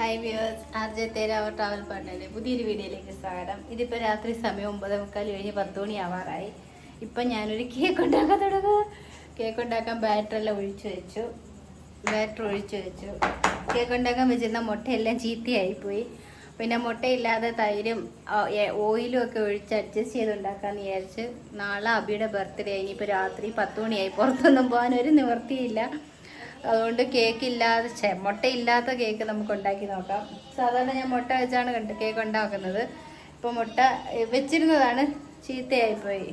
Hi viewers, RJ തേരാവർ travel പാർട്ട്ണറിൻ്റെ പുതിയൊരു വീഡിയോയിലേക്ക് സ്വാഗതം. ഇതിപ്പോൾ രാത്രി സമയം 9:45 കഴിഞ്ഞ് 10 മണി ആവാറായി. ഇപ്പം ഞാനൊരു കേക്ക് ഉണ്ടാക്കാൻ തുടങ്ങുക. കേക്ക് ഉണ്ടാക്കാൻ ബാറ്റർ ഒഴിച്ചു വെച്ചു. കേക്ക് ഉണ്ടാക്കാൻ വെച്ചിരുന്ന മുട്ടയെല്ലാം ചീത്തയായിപ്പോയി. പിന്നെ മുട്ടയില്ലാതെ തൈരും ഓയിലും ഒക്കെ ഒഴിച്ച് അഡ്ജസ്റ്റ് ചെയ്ത് ഉണ്ടാക്കാമെന്ന് വിചാരിച്ച്. നാളെ അബിയുടെ ബർത്ത്ഡേ. ഇനിയിപ്പോൾ രാത്രി 10 മണിയായി. പുറത്തൊന്നും പോകാൻ ഒരു നിവൃത്തിയില്ല. അതുകൊണ്ട് മുട്ടയില്ലാത്ത കേക്ക് നമുക്ക് ഉണ്ടാക്കി നോക്കാം. സാധാരണ ഞാൻ മുട്ട വെച്ചാണ് കേക്ക് ഉണ്ടാക്കുന്നത്. ഇപ്പോൾ മുട്ട വെച്ചിരുന്നതാണ്, ചീത്തയായിപ്പോയി.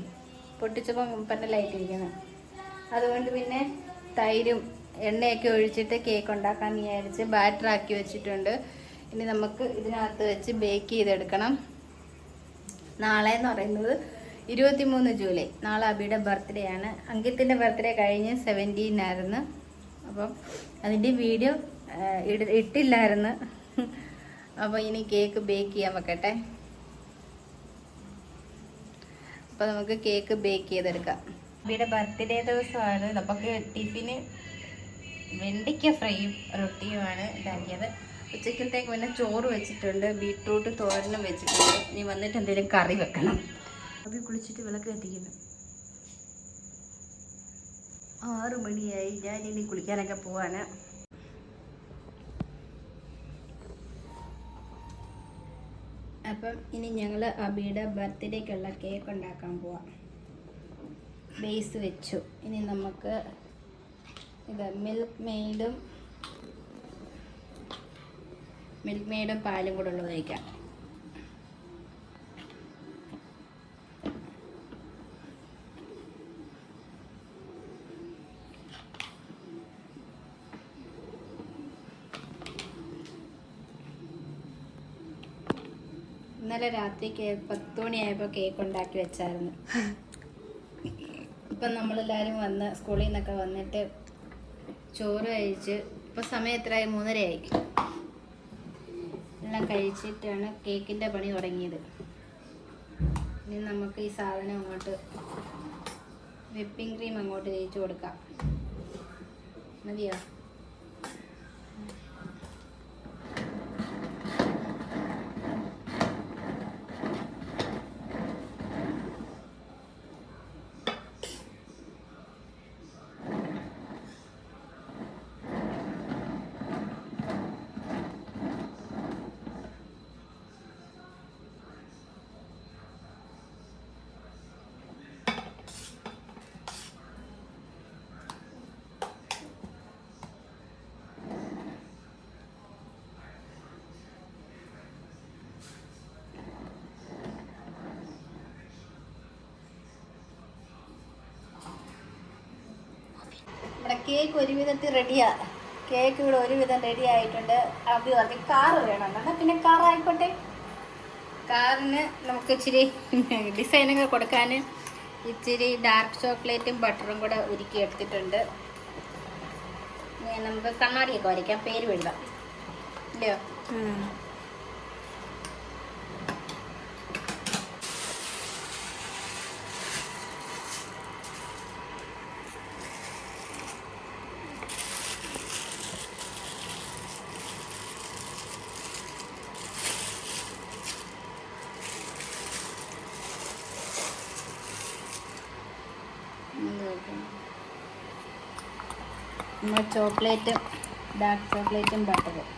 പൊട്ടിച്ചപ്പോൾ പന്നലായിട്ടിരിക്കുന്നത്. അതുകൊണ്ട് പിന്നെ തൈരും എണ്ണയൊക്കെ ഒഴിച്ചിട്ട് കേക്ക് ഉണ്ടാക്കാമെന്ന് വിചാരിച്ച് ബാറ്ററാക്കി വെച്ചിട്ടുണ്ട്. ഇനി നമുക്ക് ഇതിനകത്ത് വെച്ച് ബേക്ക് ചെയ്തെടുക്കണം. നാളെ എന്ന് പറയുന്നത് 23 ജൂലൈ. നാളെ അബിയുടെ ബർത്ത്ഡേ ആണ്. അങ്കിത്തിൻ്റെ ബർത്ത്ഡേ കഴിഞ്ഞ് 17 ആയിരുന്നു. അപ്പം അതിൻ്റെ വീഡിയോ ഇട്ടില്ലായിരുന്നു. അപ്പോൾ ഇനി കേക്ക് ബേക്ക് ചെയ്യാൻ വെക്കട്ടെ. അപ്പോൾ നമുക്ക് കേക്ക് ബേക്ക് ചെയ്തെടുക്കാം. അബിയുടെ ബർത്ത്ഡേ ദിവസമാണ്. നമുക്ക് ടിഫിന് വെണ്ടയ്ക്ക ഫ്രൈയും റൊട്ടിയുമാണ് ഉണ്ടാക്കിയത്. ഉച്ചക്കലത്തേക്ക് പിന്നെ ചോറ് വെച്ചിട്ടുണ്ട്, ബീട്രൂട്ട് തോരനും വെച്ചിട്ടുണ്ട്. ഇനി വന്നിട്ട് എന്തെങ്കിലും കറി വെക്കണം. അബി കുളിച്ചിട്ട് വിളക്ക് കത്തിക്കുന്നു. 6 മണിയായി. ഞാനിനി കുളിക്കാനൊക്കെ പോവാണ്. അപ്പം ഇനി ഞങ്ങൾ അബിയുടെ ബർത്ത്ഡേക്കുള്ള കേക്ക് ഉണ്ടാക്കാൻ പോവാം. ബേസ് വെച്ചു. ഇനി നമുക്ക് മിൽക്ക് മെയ്ഡും പാലും കൂടെ ഉള്ളത് വയ്ക്കാം. ഇന്നലെ രാത്രി 10 മണിയായപ്പോൾ കേക്ക് ഉണ്ടാക്കി വെച്ചായിരുന്നു. ഇപ്പം നമ്മളെല്ലാവരും വന്ന് സ്കൂളിൽ നിന്നൊക്കെ വന്നിട്ട് ചോറ് കഴിച്ച് ഇപ്പം സമയം എത്രയായി? 3:30 എല്ലാം കഴിച്ചിട്ടാണ് കേക്കിൻ്റെ പണി തുടങ്ങിയത്. ഇനി നമുക്ക് ഈ സാധനം അങ്ങോട്ട് വിപ്പിംഗ് ക്രീം അങ്ങോട്ട് തേച്ച് കൊടുക്കാം. മതിയോ? നമ്മുടെ കേക്ക് ഒരുവിധത്തിൽ റെഡിയാണ്. കേക്ക് ഇവിടെ ഒരുവിധം റെഡി ആയിട്ടുണ്ട്. അബി പറഞ്ഞു കാറ് വേണം. എന്നാൽ പിന്നെ കാറായിക്കോട്ടെ. കാറിന് നമുക്ക് ഇച്ചിരി ഡിസൈനൊക്കെ കൊടുക്കാൻ ഇച്ചിരി ഡാർക്ക് ചോക്ലേറ്റും ബട്ടറും കൂടെ ഉരുക്കി എടുത്തിട്ടുണ്ട്. നമുക്ക് കണ്ണാടിയൊക്കെ വരയ്ക്കാം, പേര് എഴുതാം. ഇല്ലയോ? ചോക്ലേറ്റും ഡാർക്ക് ചോക്ലേറ്റും ബട്ടറും.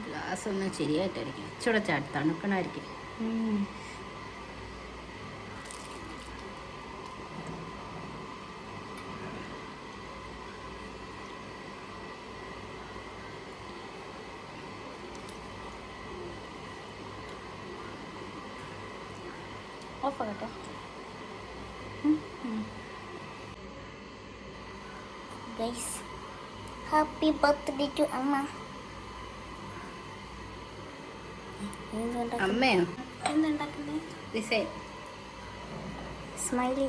ഗ്ലാസ് ഒന്ന് ശരിയായിട്ടായിരിക്കും. ഇച്ചിടെ തണുക്കണമായിരിക്കും. ഓഫ് ആകട്ടെ. ഗൈസ്, ഹാപ്പി ബർത്ത്ഡേ ടു അമ്മ. അമ്മയോ എന്തുണ്ടാക്കുന്നത്? Design smiley.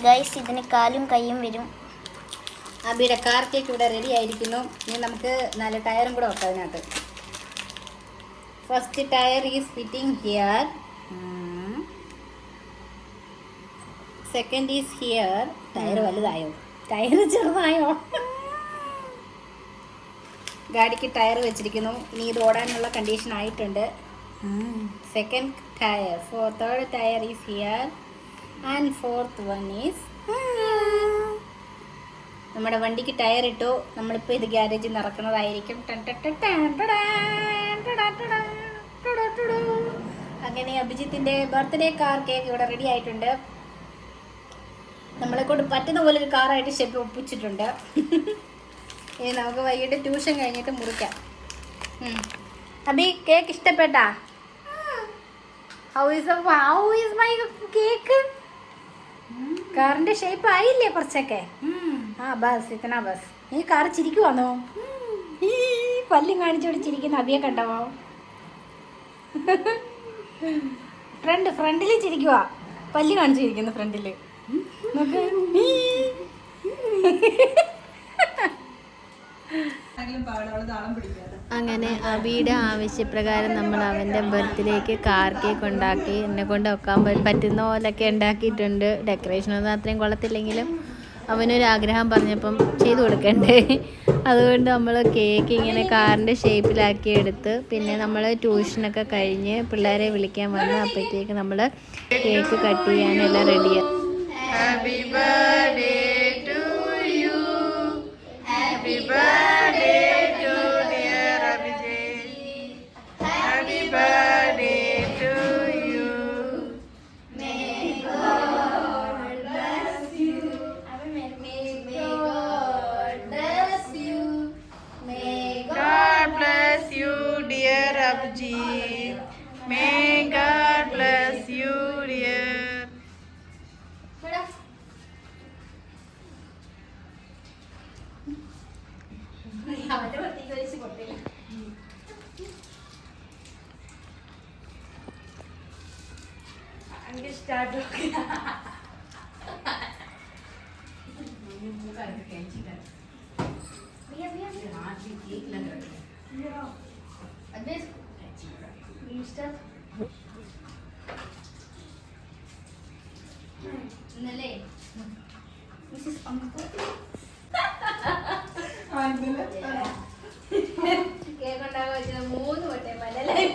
ഗൈസ്, ഇതിന് കാലും കൈയും വരും. അബിയുടെ കാർ കേക്ക് ഇവിടെ റെഡി ആയിരിക്കുന്നു. ഇനി നമുക്ക് 4 ടയറും കൂടെ വെക്കാം അതിനകത്ത്. First tyre is fitting here. Second is here. Tyre വലുതായോ? ടയർ ചെറുതായോ? ഗാഡിക്ക് ടയർ വെച്ചിരിക്കുന്നു. ഇനി ഇത് ഓടാനുള്ള കണ്ടീഷൻ ആയിട്ടുണ്ട്. Second tyre, third tyre is here and fourth one is. നമ്മുടെ വണ്ടിക്ക് ടയർ ഇട്ടു. നമ്മളിപ്പോൾ ഇത് ഗ്യാരേജിൽ നിറക്കുന്നതായിരിക്കും. അങ്ങനെ അഭിജിത്തിൻ്റെ ബർത്ത്ഡേ കാർ കേക്ക് ഇവിടെ റെഡി ആയിട്ടുണ്ട്. നമ്മളെ കൊണ്ട് പറ്റുന്ന പോലെ ഒരു കാറായിട്ട് ഷെപ്പ് ഒപ്പിച്ചിട്ടുണ്ട്. ഇനി നമുക്ക് വൈകിട്ട് ട്യൂഷൻ കഴിഞ്ഞിട്ട് മുറിക്കാം. അബി, കേക്ക് ഇഷ്ടപ്പെട്ടാ? How is my cake? കാറിന്റെ ഷേപ്പ് ആയില്ലേ കുറച്ചൊക്കെ? ബസ് ഇത്തന ബസ്. ഈ കാർ ചിരിക്കുവാന്നോ? ഈ പല്ലും കാണിച്ചോട് ചിരിക്കുന്ന അബിയെ കണ്ടോ? ഫ്രണ്ടിൽ ചിരിക്കുവാ, പല്ല് കാണിച്ചിരിക്കുന്നു ഫ്രണ്ടില്. അങ്ങനെ അബിയുടെ ആവശ്യപ്രകാരം നമ്മൾ അവൻ്റെ ബർത്ത്ഡേക്ക് കാർ കേക്ക് ഉണ്ടാക്കി. എന്നെ കൊണ്ട് വെക്കാൻ പറ്റുന്ന പോലൊക്കെ ഉണ്ടാക്കിയിട്ടുണ്ട്. ഡെക്കറേഷനൊന്നും അത്രയും കൊള്ളത്തില്ലെങ്കിലും അവനൊരു ആഗ്രഹം പറഞ്ഞപ്പം ചെയ്തു കൊടുക്കണ്ടേ. അതുകൊണ്ട് നമ്മൾ കേക്ക് ഇങ്ങനെ കാറിൻ്റെ ഷേപ്പിലാക്കി എടുത്ത്, പിന്നെ നമ്മൾ ട്യൂഷനൊക്കെ കഴിഞ്ഞ് പിള്ളേരെ വിളിക്കാൻ വന്ന് അപ്പോഴത്തേക്ക് നമ്മൾ കേക്ക് കട്ട് ചെയ്യാനെല്ലാം റെഡിയാണ്. Happy birthday to you, happy birthday to dear Abhijay, happy birthday to you, may God bless you, may God bless you, may God bless you dear Abhijay, may God bless you dear. ഇന്നലെ cake ഉണ്ടാകാൻ വെച്ചത് 3 വട്ടം പന്നലായി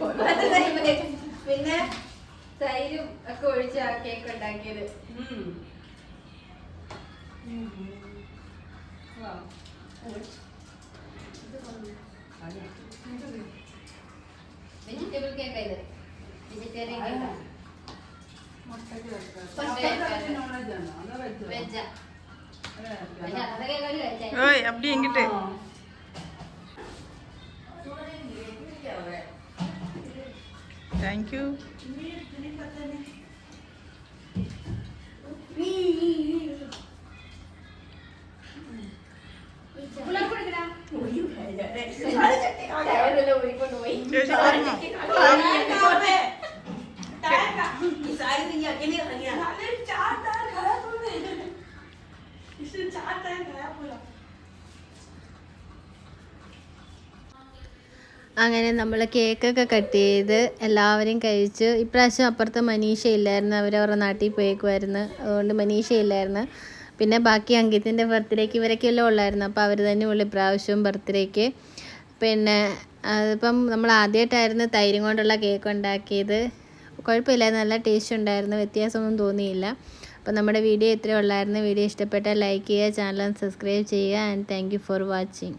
പോയി. പിന്നെ തൈരും ഒക്കെ ഒഴിച്ച് ആ കേക്ക് ഉണ്ടാക്കിയത്. വെജിറ്റബിൾ കേക്ക് ഇത്, വെജിറ്റേറിയൻ കേക്ക്. വെജാ அப்படி எங்கிட்டு தேங்க்யூ. അങ്ങനെ നമ്മൾ കേക്കൊക്കെ കട്ട് ചെയ്ത് എല്ലാവരും കഴിച്ച്. ഇപ്രാവശ്യം അപ്പുറത്ത് മനീഷ ഇല്ലായിരുന്നു, അവരവരുടെ നാട്ടിൽ പോയേക്കുമായിരുന്നു. അതുകൊണ്ട് മനീഷ ഇല്ലായിരുന്നു. പിന്നെ ബാക്കി അങ്കിത്തിൻ്റെ ബർത്ത്ഡേക്ക് ഇവരൊക്കെയല്ലോ ഉള്ളായിരുന്നു. അപ്പോൾ അവർ തന്നെ ഉള്ളു ഇപ്രാവശ്യവും ബർത്ത്ഡേക്ക്. പിന്നെ അതിപ്പം നമ്മൾ ആദ്യമായിട്ടായിരുന്നു തൈരും കൊണ്ടുള്ള കേക്ക് ഉണ്ടാക്കിയത്. കുഴപ്പമില്ലായിരുന്നു, നല്ല ടേസ്റ്റ് ഉണ്ടായിരുന്നു, വ്യത്യാസമൊന്നും തോന്നിയില്ല. അപ്പോൾ നമ്മുടെ വീഡിയോ ഇത്രയേ ഉള്ളായിരുന്നു. വീഡിയോ ഇഷ്ടപ്പെട്ടാൽ ലൈക്ക് ചെയ്യുക, ചാനൽ സബ്സ്ക്രൈബ് ചെയ്യുക. And thank you for watching.